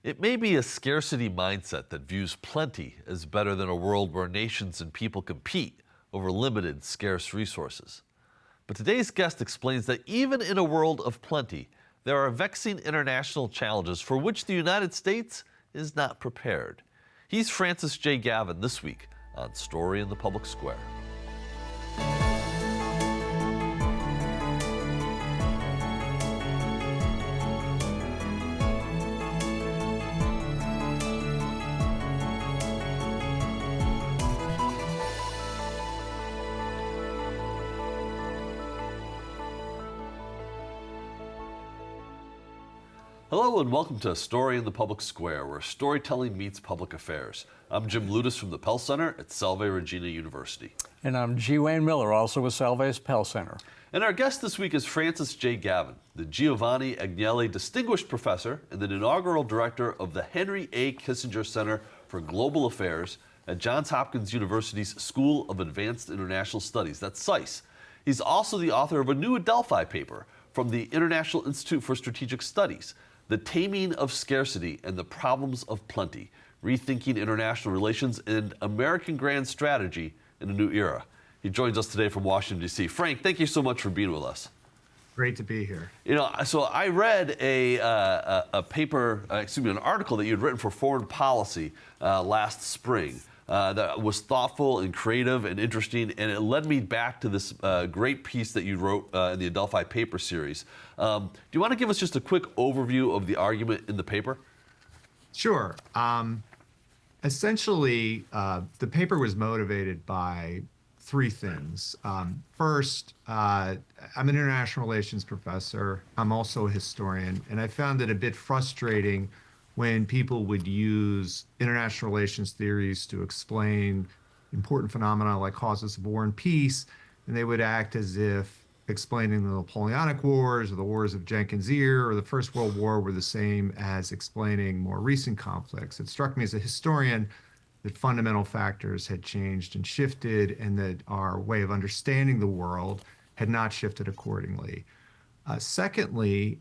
It may be a scarcity mindset that views plenty as better than a world where nations and people compete over limited, scarce resources. But today's guest explains that even in a world of plenty, there are vexing international challenges for which the United States is not prepared. He's Francis J. Gavin this week on Story in the Public Square. Hello and welcome to Story in the Public Square, where storytelling meets public affairs. I'm Jim Ludis from the Pell Center at Salve Regina University. And I'm G. Wayne Miller, also with Salve's Pell Center. And our guest this week is Francis J. Gavin, the Giovanni Agnelli Distinguished Professor and the inaugural director of the Henry A. Kissinger Center for Global Affairs at Johns Hopkins University's School of Advanced International Studies, that's SAIS. He's also the author of a new Adelphi paper from the International Institute for Strategic Studies, The Taming of Scarcity and the Problems of Plenty, Rethinking International Relations and American Grand Strategy in a New Era. He joins us today from Washington, D.C. Frank, thank you so much for being with us. Great to be here. You know, so I read a paper, an article that you had written for Foreign Policy last spring that was thoughtful and creative and interesting, and it led me back to this great piece that you wrote in the Adelphi paper series. Do you want to give us just a quick overview of the argument in the paper? Sure. Essentially, the paper was motivated by three things. First, I'm an international relations professor. I'm also a historian, and I found it a bit frustrating when people would use international relations theories to explain important phenomena like causes of war and peace, and they would act as if explaining the Napoleonic Wars or the Wars of Jenkins' Ear or the First World War were the same as explaining more recent conflicts. It struck me as a historian that fundamental factors had changed and shifted, and that our way of understanding the world had not shifted accordingly. Secondly,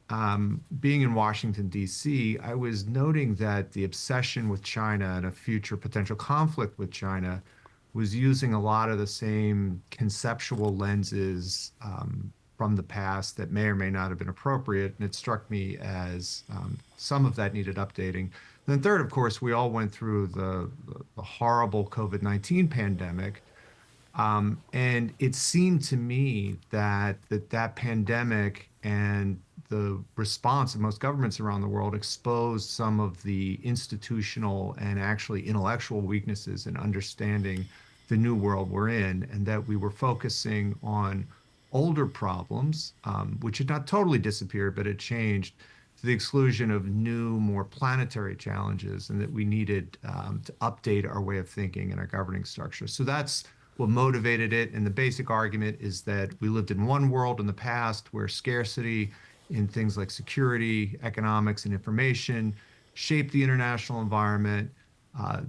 being in Washington, D.C., I was noting that the obsession with China and a future potential conflict with China was using a lot of the same conceptual lenses from the past that may or may not have been appropriate, and it struck me as some of that needed updating. And then third, of course, we all went through the horrible COVID-19 pandemic, and it seemed to me that pandemic and the response of most governments around the world exposed some of the institutional and actually intellectual weaknesses in understanding the new world we're in, and that we were focusing on older problems, which had not totally disappeared, but had changed to the exclusion of new, more planetary challenges, and that we needed to update our way of thinking and our governing structure. So that's what motivated it, and the basic argument is that we lived in one world in the past where scarcity in things like security, economics, and information shaped the international environment.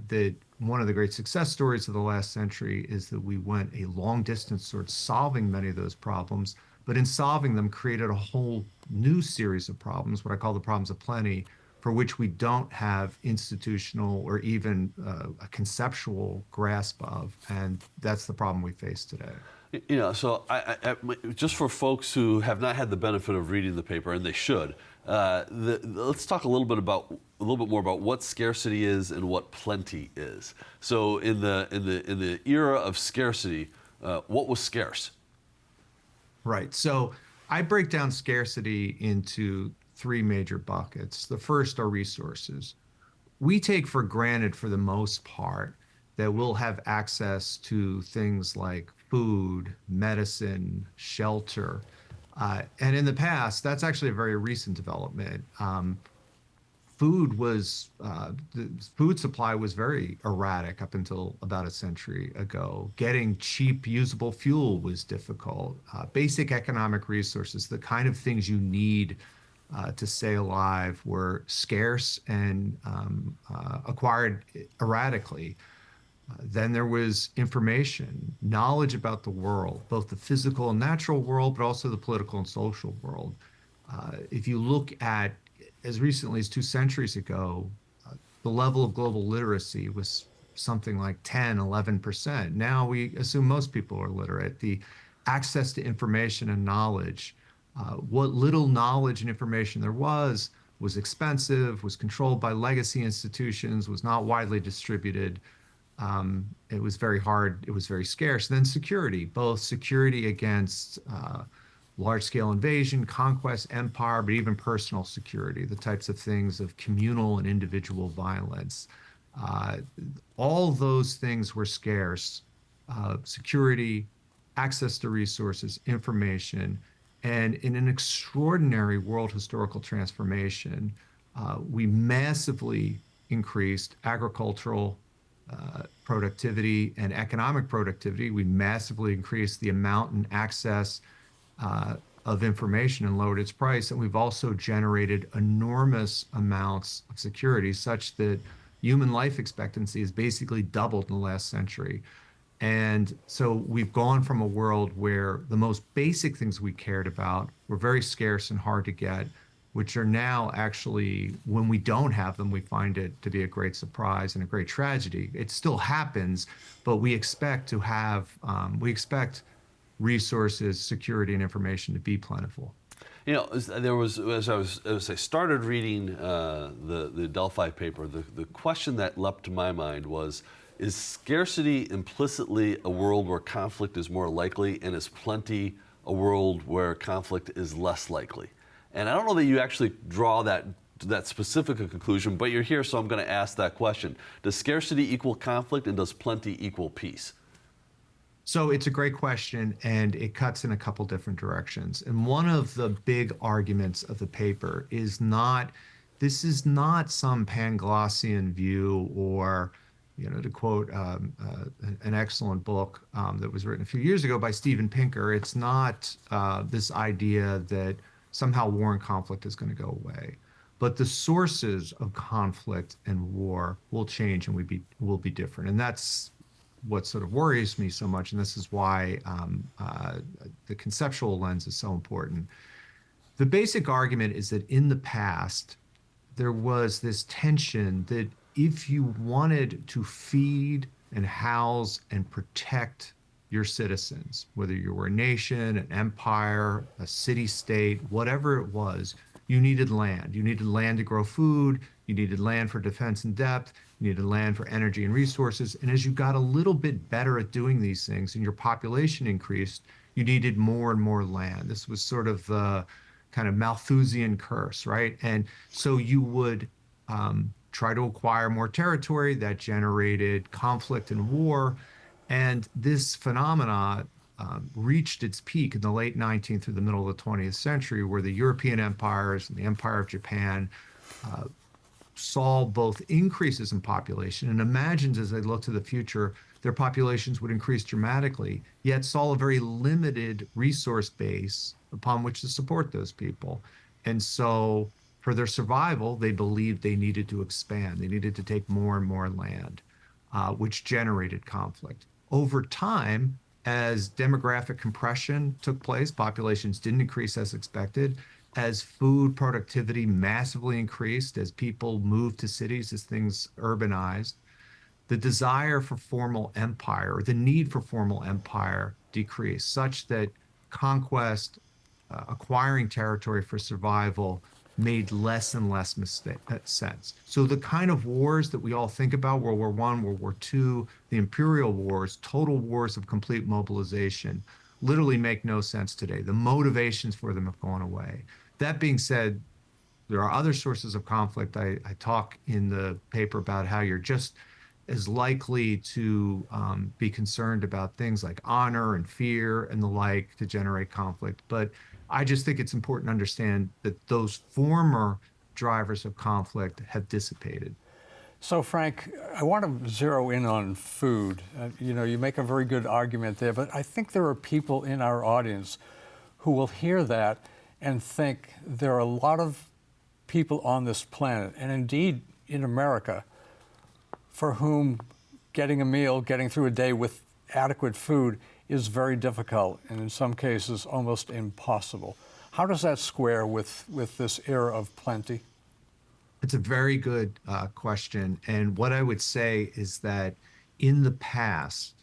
That one of the great success stories of the last century is that we went a long distance towards solving many of those problems, but in solving them created a whole new series of problems, what I call the problems of plenty, for which we don't have institutional or even a conceptual grasp of, and that's the problem we face today. You know, so I just for folks who have not had the benefit of reading the paper, and they should, let's talk a little bit more about what scarcity is and what plenty is. So in the era of scarcity, what was scarce? Right. So I break down scarcity into three major buckets. The first are resources. We take for granted, for the most part, that we'll have access to things like food, medicine, shelter. And in the past, that's actually a very recent development. The food supply was very erratic up until about a century ago. Getting cheap, usable fuel was difficult. Basic economic resources, the kind of things you need to stay alive, were scarce and acquired erratically. Then there was information, knowledge about the world, both the physical and natural world, but also the political and social world. If you look at as recently as 2 centuries ago, the level of global literacy was something like 10, 11%. Now we assume most people are literate. The access to information and knowledge, what little knowledge and information there was expensive, was controlled by legacy institutions, was not widely distributed. It was very hard, it was very scarce. And then security, both security against large-scale invasion, conquest, empire, but even personal security, the types of things of communal and individual violence. All those things were scarce. Security, access to resources, information, and in an extraordinary world historical transformation, we massively increased agricultural productivity and economic productivity. We massively increased the amount and access of information and lowered its price. And we've also generated enormous amounts of security such that human life expectancy has basically doubled in the last century. And so we've gone from a world where the most basic things we cared about were very scarce and hard to get, which are now actually, when we don't have them, we find it to be a great surprise and a great tragedy. It still happens, but we expect to have, we expect resources, security, and information to be plentiful. You know, there was, as I started reading the Adelphi paper, the question that leapt to my mind was, is scarcity implicitly a world where conflict is more likely, and is plenty a world where conflict is less likely? And I don't know that you actually draw that specific a conclusion, but you're here, so I'm going to ask that question. Does scarcity equal conflict, and does plenty equal peace? So it's a great question, and it cuts in a couple different directions. And one of the big arguments of the paper is this is not some Panglossian view, or, you know, to quote an excellent book that was written a few years ago by Steven Pinker, it's not this idea that somehow war and conflict is going to go away. But the sources of conflict and war will change and will be different. And that's what sort of worries me so much. And this is why the conceptual lens is so important. The basic argument is that in the past, there was this tension that if you wanted to feed and house and protect your citizens, whether you were a nation, an empire, a city-state, whatever it was, you needed land. You needed land to grow food. You needed land for defense in depth. You needed land for energy and resources. And as you got a little bit better at doing these things and your population increased, you needed more and more land. This was sort of the kind of Malthusian curse, right? And so you would try to acquire more territory. That generated conflict and war. And this phenomena reached its peak in the late 19th through the middle of the 20th century, where the European empires and the Empire of Japan saw both increases in population and imagined as they looked to the future, their populations would increase dramatically, yet saw a very limited resource base upon which to support those people. And so for their survival, they believed they needed to expand. They needed to take more and more land, which generated conflict. Over time, as demographic compression took place, populations didn't increase as expected. As food productivity massively increased, as people moved to cities, as things urbanized, the desire for formal empire, or the need for formal empire, decreased, such that conquest, acquiring territory for survival, made less and less sense. So the kind of wars that we all think about, World War I, World War II, the imperial wars, total wars of complete mobilization, literally make no sense today. The motivations for them have gone away. That being said, there are other sources of conflict. I talk in the paper about how you're just as likely to be concerned about things like honor and fear and the like to generate conflict. But I just think it's important to understand that those former drivers of conflict have dissipated. So, Frank, I want to zero in on food. You know, you make a very good argument there, but I think there are people in our audience who will hear that and think there are a lot of people on this planet, and indeed in America, for whom getting a meal, getting through a day with adequate food is very difficult, and in some cases almost impossible. How does that square with this era of plenty? It's a very good question. And what I would say is that in the past,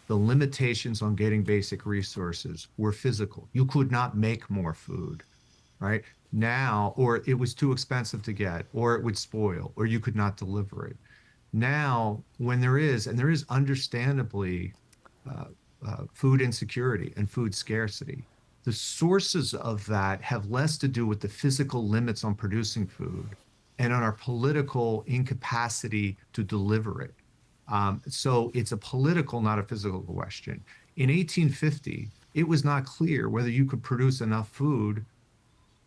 the limitations on getting basic resources were physical. You could not make more food, right? Now, or it was too expensive to get, or it would spoil, or you could not deliver it. Now, when there is, and there is understandably uh, food insecurity and food scarcity, the sources of that have less to do with the physical limits on producing food and on our political incapacity to deliver it. So it's a political, not a physical question. In 1850, it was not clear whether you could produce enough food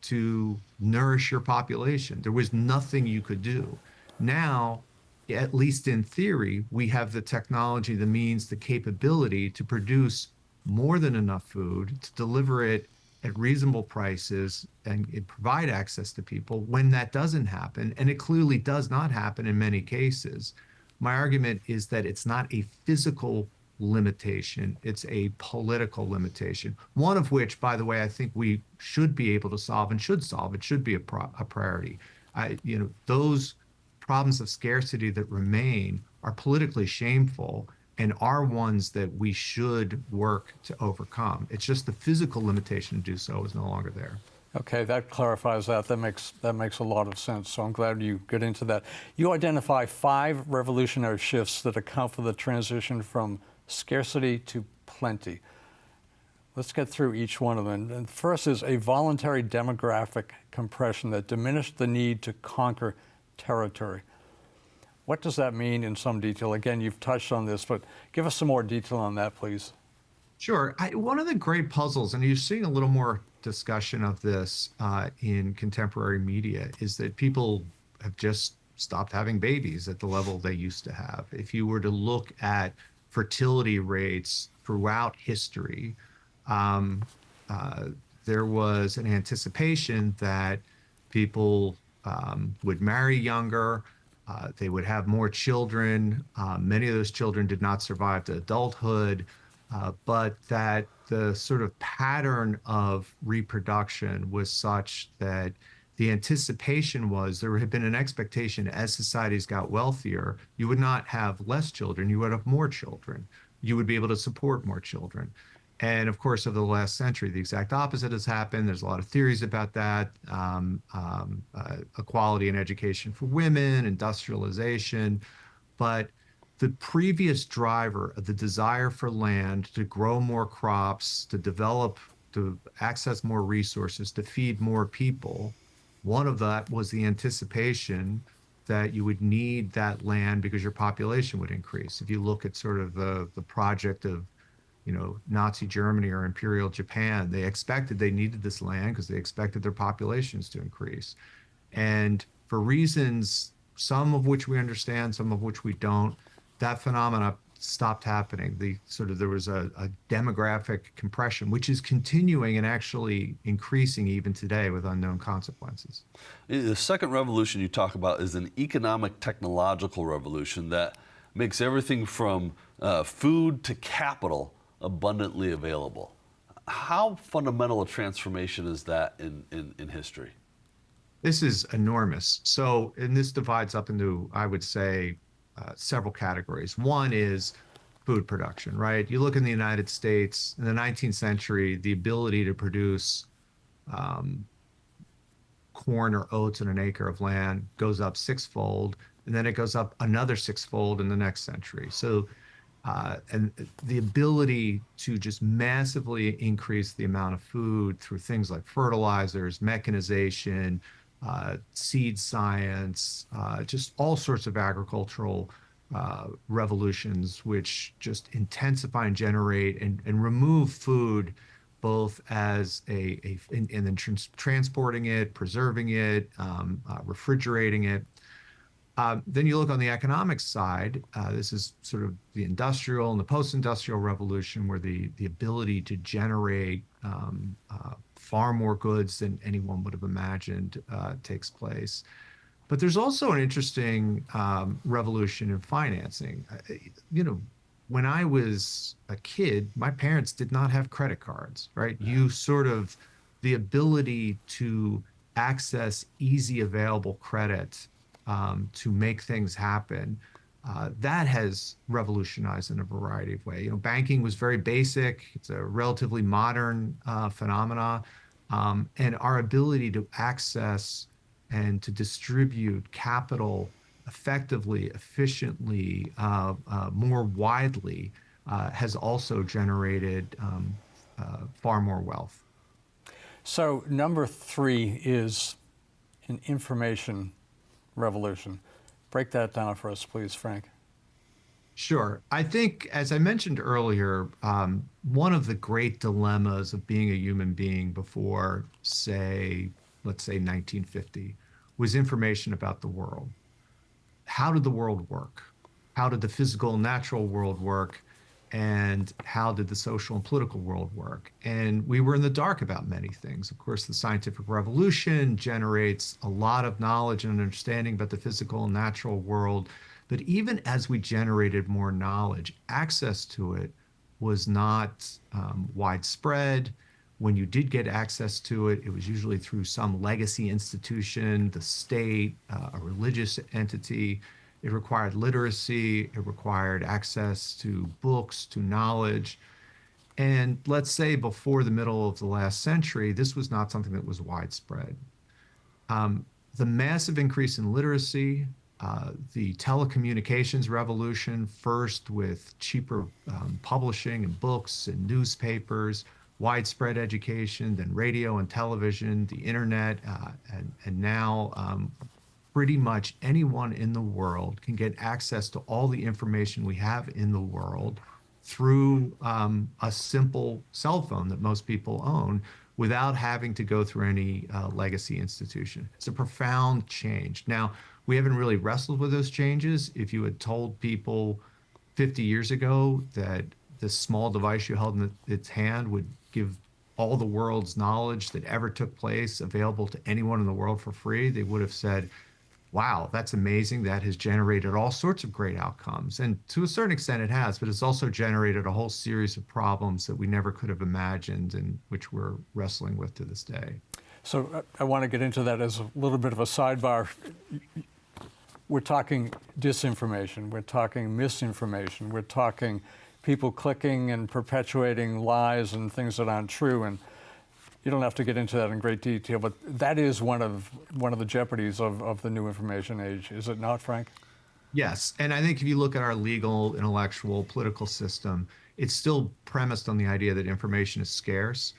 to nourish your population. There was nothing you could do. Now, at least in theory, we have the technology, the means, the capability to produce more than enough food, to deliver it at reasonable prices and provide access to people when that doesn't happen. And it clearly does not happen in many cases. My argument is that it's not a physical limitation, it's a political limitation. One of which, by the way, I think we should be able to solve and should solve. It should be a priority. Those problems of scarcity that remain are politically shameful and are ones that we should work to overcome. It's just the physical limitation to do so is no longer there. Okay, that clarifies that. That makes a lot of sense. So I'm glad you get into that. You identify 5 revolutionary shifts that account for the transition from scarcity to plenty. Let's get through each one of them. And first is a voluntary demographic compression that diminished the need to conquer territory. What does that mean in some detail? Again, you've touched on this, but give us some more detail on that, please. Sure. One of the great puzzles, and you're seeing a little more discussion of this in contemporary media, is that people have just stopped having babies at the level they used to have. If you were to look at fertility rates throughout history, there was an anticipation that people would marry younger, they would have more children. Many of those children did not survive to adulthood, but that the sort of pattern of reproduction was such that the anticipation was there had been an expectation as societies got wealthier, you would not have less children, you would have more children. You would be able to support more children. And of course, over the last century, the exact opposite has happened. There's a lot of theories about that. Equality in education for women, industrialization. But the previous driver of the desire for land to grow more crops, to develop, to access more resources, to feed more people, one of that was the anticipation that you would need that land because your population would increase. If you look at sort of the project of Nazi Germany or Imperial Japan, they expected they needed this land because they expected their populations to increase. And for reasons, some of which we understand, some of which we don't, that phenomena stopped happening. There was a demographic compression, which is continuing and actually increasing even today with unknown consequences. The second revolution you talk about is an economic technological revolution that makes everything from food to capital abundantly available. How fundamental a transformation is that in history? This is enormous. So, and this divides up into, I would say, several categories. One is food production, right? You look in the United States in the 19th century, the ability to produce corn or oats in an acre of land goes up 6-fold, and then it goes up another 6-fold in the next century. So, and the ability to just massively increase the amount of food through things like fertilizers, mechanization, seed science, just all sorts of agricultural revolutions, which just intensify and generate and remove food, both as and then transporting it, preserving it, refrigerating it. Then you look on the economic side, this is sort of the industrial and the post-industrial revolution, where the ability to generate far more goods than anyone would have imagined takes place. But there's also an interesting revolution in financing. When I was a kid, my parents did not have credit cards, right? The ability to access easy available credit to make things happen, that has revolutionized in a variety of ways. Banking was very basic. It's a relatively modern phenomena. And our ability to access and to distribute capital effectively, efficiently, more widely, has also generated far more wealth. So number 3 is an information revolution. Break that down for us, please, Frank. Sure. I think, as I mentioned earlier, one of the great dilemmas of being a human being before, let's say 1950, was information about the world. How did the world work? How did the physical and natural world work? And how did the social and political world work? And we were in the dark about many things. Of course, the scientific revolution generates a lot of knowledge and understanding about the physical and natural world. But even as we generated more knowledge, access to it was not widespread. When you did get access to it, it was usually through some legacy institution, the state, a religious entity. It required literacy. It required access to books, to knowledge. And let's say before the middle of the last century, this was not something that was widespread. The massive increase in literacy, the telecommunications revolution, first with cheaper publishing and books and newspapers, widespread education, then radio and television, the internet, and now pretty much anyone in the world can get access to all the information we have in the world through a simple cell phone that most people own without having to go through any legacy institution. It's a profound change. Now, we haven't really wrestled with those changes. If you had told people 50 years ago that this small device you held in its hand would give all the world's knowledge that ever took place available to anyone in the world for free, they would have said, wow, that's amazing. That has generated all sorts of great outcomes. And to a certain extent it has, but it's also generated a whole series of problems that we never could have imagined and which we're wrestling with to this day. So I want to get into that as a little bit of a sidebar. We're talking disinformation, we're talking misinformation, we're talking people clicking and perpetuating lies and things that aren't true. And you don't have to get into that in great detail, but that is one of the jeopardies of the new information age, is it not, Frank? Yes, and I think if you look at our legal, intellectual, political system, it's still premised on the idea that information is scarce,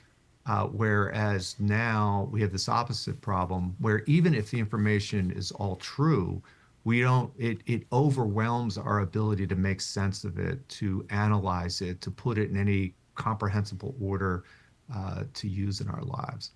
whereas now we have this opposite problem where even if the information is all true, it overwhelms our ability to make sense of it, to analyze it, to put it in any comprehensible order to use in our lives.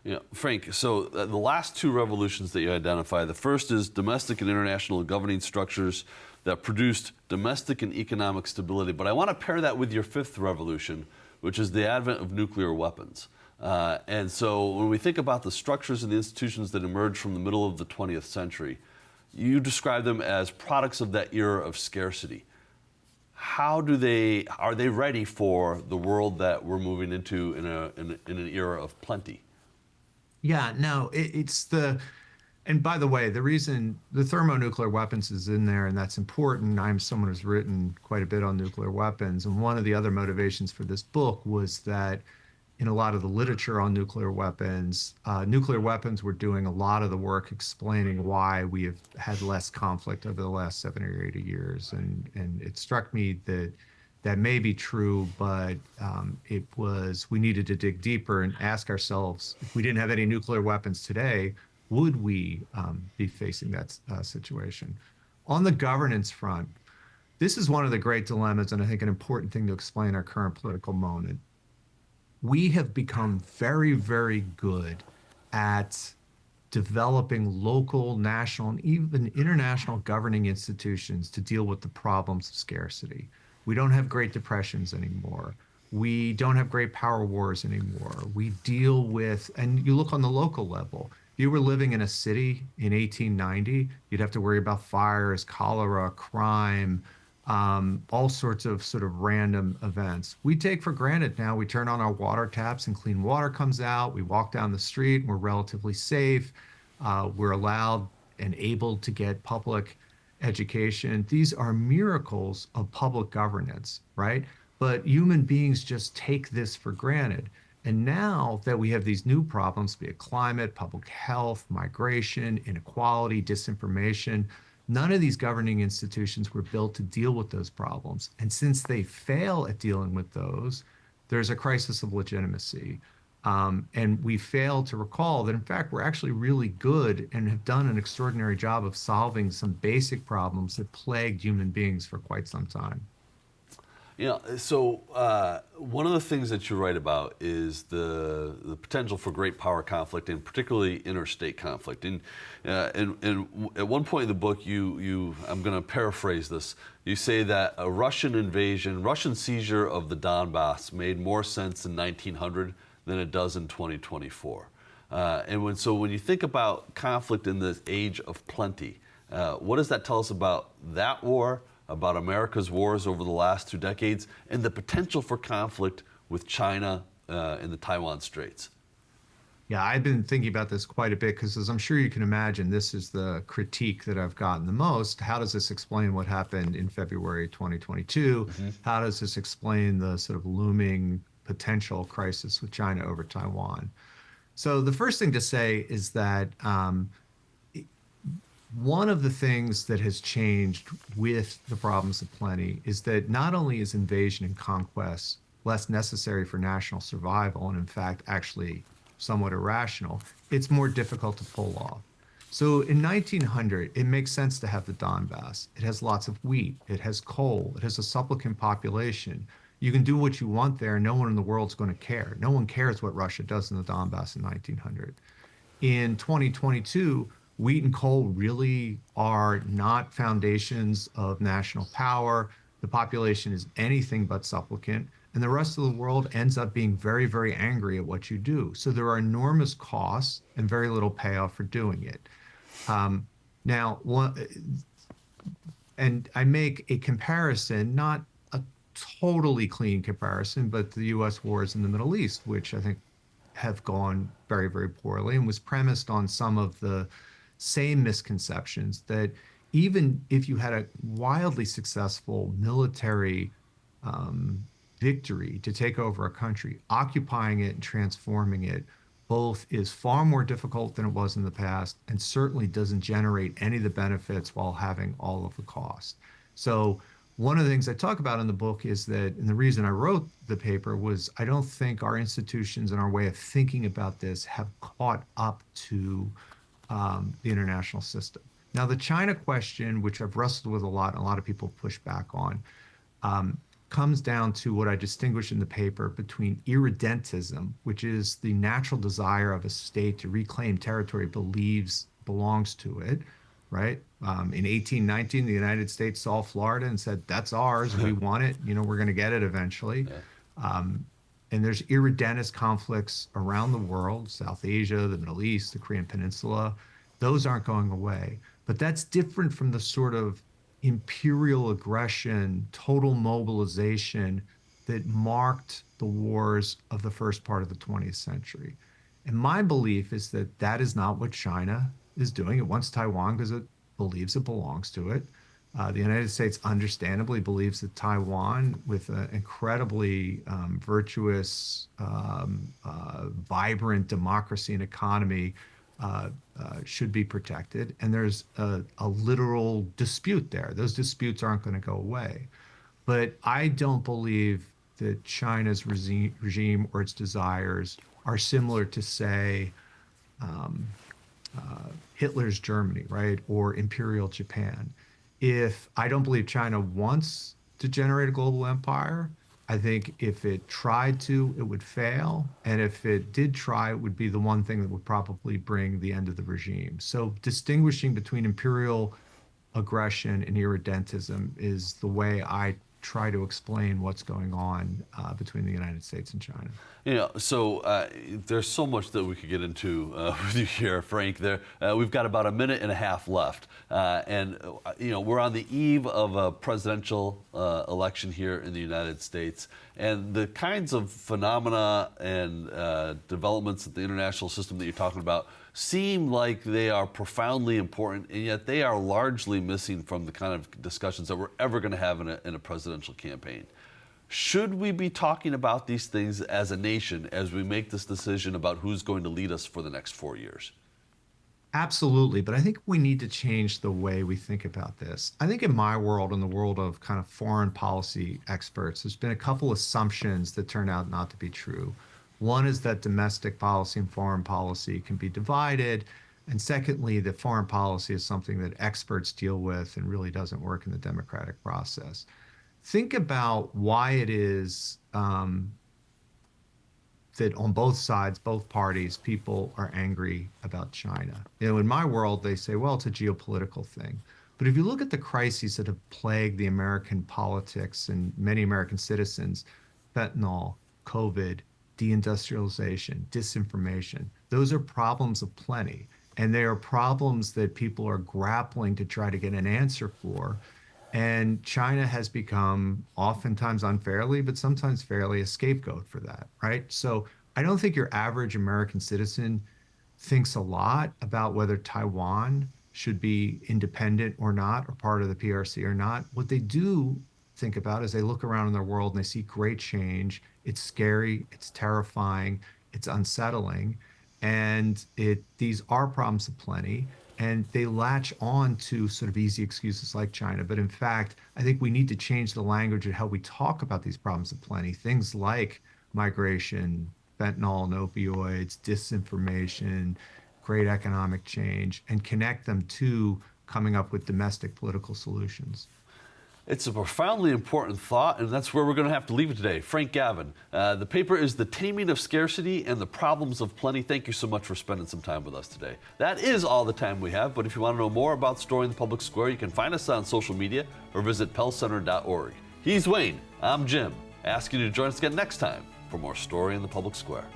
Yeah, Frank, so the last 2 revolutions that you identify, the first is domestic and international governing structures that produced domestic and economic stability. But I want to pair that with your 5th revolution, which is the advent of nuclear weapons. And so when we think about the structures and the institutions that emerged from the middle of the 20th century, you describe them as products of that era of scarcity. Are they ready for the world that we're moving into in an era of plenty? Yeah, no, and by the way, the reason the thermonuclear weapons is in there, and that's important. I'm someone who's written quite a bit on nuclear weapons. And one of the other motivations for this book was that in a lot of the literature on nuclear weapons were doing a lot of the work explaining why we have had less conflict over the last 70 or 80 years. And it struck me that may be true, but we needed to dig deeper and ask ourselves, if we didn't have any nuclear weapons today, would we be facing that situation? On the governance front, this is one of the great dilemmas, and I think an important thing to explain our current political moment. We have become very, very good at developing local, national, and even international governing institutions to deal with the problems of scarcity. We don't have Great Depressions anymore. We don't have great power wars anymore. We deal with, and you look on the local level, if you were living in a city in 1890, you'd have to worry about fires, cholera, crime, all sorts of sort of random events. We take for granted now, we turn on our water taps and clean water comes out. We walk down the street and we're relatively safe. We're allowed and able to get public education. These are miracles of public governance, right? But human beings just take this for granted. And now that we have these new problems, be it climate, public health, migration, inequality, disinformation, none of these governing institutions were built to deal with those problems. And since they fail at dealing with those, there's a crisis of legitimacy. And we fail to recall that, in fact, we're actually really good and have done an extraordinary job of solving some basic problems that plagued human beings for quite some time. So one of the things that you write about is the potential for great power conflict, and particularly interstate conflict. And at one point in the book, I'm going to paraphrase this. You say that a Russian invasion, Russian seizure of the Donbass made more sense in 1900 than it does in 2024. So when you think about conflict in this age of plenty, what does that tell us about that war, about America's wars over the last 2 decades, and the potential for conflict with China in the Taiwan Straits? Yeah, I've been thinking about this quite a bit because, as I'm sure you can imagine, this is the critique that I've gotten the most. How does this explain what happened in February 2022? Mm-hmm. How does this explain the sort of looming potential crisis with China over Taiwan? So the first thing to say is that one of the things that has changed with the problems of plenty is that not only is invasion and conquest less necessary for national survival, and in fact actually somewhat irrational, it's more difficult to pull off. So in 1900, it makes sense to have the Donbass. It has lots of wheat, it has coal, it has a supplicant population. You can do what you want there, no one in the world's going to care. No one cares what Russia does in the Donbass in 1900. In 2022, wheat and coal really are not foundations of national power. The population is anything but supplicant, and the rest of the world ends up being very, very angry at what you do. So there are enormous costs and very little payoff for doing it. And I make a comparison, not a totally clean comparison, but the U.S. wars in the Middle East, which I think have gone very, very poorly and was premised on some of the same misconceptions that even if you had a wildly successful military victory to take over a country, occupying it and transforming it both is far more difficult than it was in the past and certainly doesn't generate any of the benefits while having all of the cost. So one of the things I talk about in the book is that, and the reason I wrote the paper was I don't think our institutions and our way of thinking about this have caught up to the international system. Now, the China question, which I've wrestled with a lot, and a lot of people push back on, comes down to what I distinguish in the paper between irredentism, which is the natural desire of a state to reclaim territory it believes belongs to it, right? In 1819, the United States saw Florida and said, that's ours, we want it, we're going to get it eventually. Yeah. And there's irredentist conflicts around the world, South Asia, the Middle East, the Korean Peninsula. Those aren't going away. But that's different from the sort of imperial aggression, total mobilization that marked the wars of the first part of the 20th century. And my belief is that that is not what China is doing. It wants Taiwan because it believes it belongs to it. The United States understandably believes that Taiwan, with an incredibly virtuous, vibrant democracy and economy, should be protected. And there's a literal dispute there. Those disputes aren't going to go away. But I don't believe that China's regime or its desires are similar to, say, Hitler's Germany, right, or Imperial Japan. I don't believe China wants to generate a global empire. I think if it tried to, it would fail. And if it did try, it would be the one thing that would probably bring the end of the regime. So distinguishing between imperial aggression and irredentism is the way I try to explain what's going on between the United States and China. There's so much that we could get into with you here, Frank. We've got about a minute and a half left, we're on the eve of a presidential election here in the United States, and the kinds of phenomena and developments of the international system that you're talking about seem like they are profoundly important, and yet they are largely missing from the kind of discussions that we're ever going to have in a presidential campaign. Should we be talking about these things as a nation as we make this decision about who's going to lead us for the next 4 years? Absolutely, but I think we need to change the way we think about this. I think in my world, in the world of kind of foreign policy experts, there's been a couple assumptions that turn out not to be true. One is that domestic policy and foreign policy can be divided. And secondly, that foreign policy is something that experts deal with and really doesn't work in the democratic process. Think about why it is that on both sides, both parties, people are angry about China. In my world, they say, well, it's a geopolitical thing. But if you look at the crises that have plagued the American politics and many American citizens, fentanyl, COVID, deindustrialization, disinformation, those are problems of plenty. And they are problems that people are grappling to try to get an answer for. And China has become, oftentimes unfairly, but sometimes fairly, a scapegoat for that, right? So I don't think your average American citizen thinks a lot about whether Taiwan should be independent or not, or part of the PRC or not. What they do think about is they look around in their world and they see great change. It's scary, it's terrifying, it's unsettling. And these are problems of plenty. And they latch on to sort of easy excuses like China. But in fact, I think we need to change the language of how we talk about these problems of plenty. Things like migration, fentanyl and opioids, disinformation, great economic change, and connect them to coming up with domestic political solutions. It's a profoundly important thought, and that's where we're going to have to leave it today. Frank Gavin, the paper is The Taming of Scarcity and the Problems of Plenty. Thank you so much for spending some time with us today. That is all the time we have, but if you want to know more about Story in the Public Square, you can find us on social media or visit pellcenter.org. He's Wayne, I'm Jim, asking you to join us again next time for more Story in the Public Square.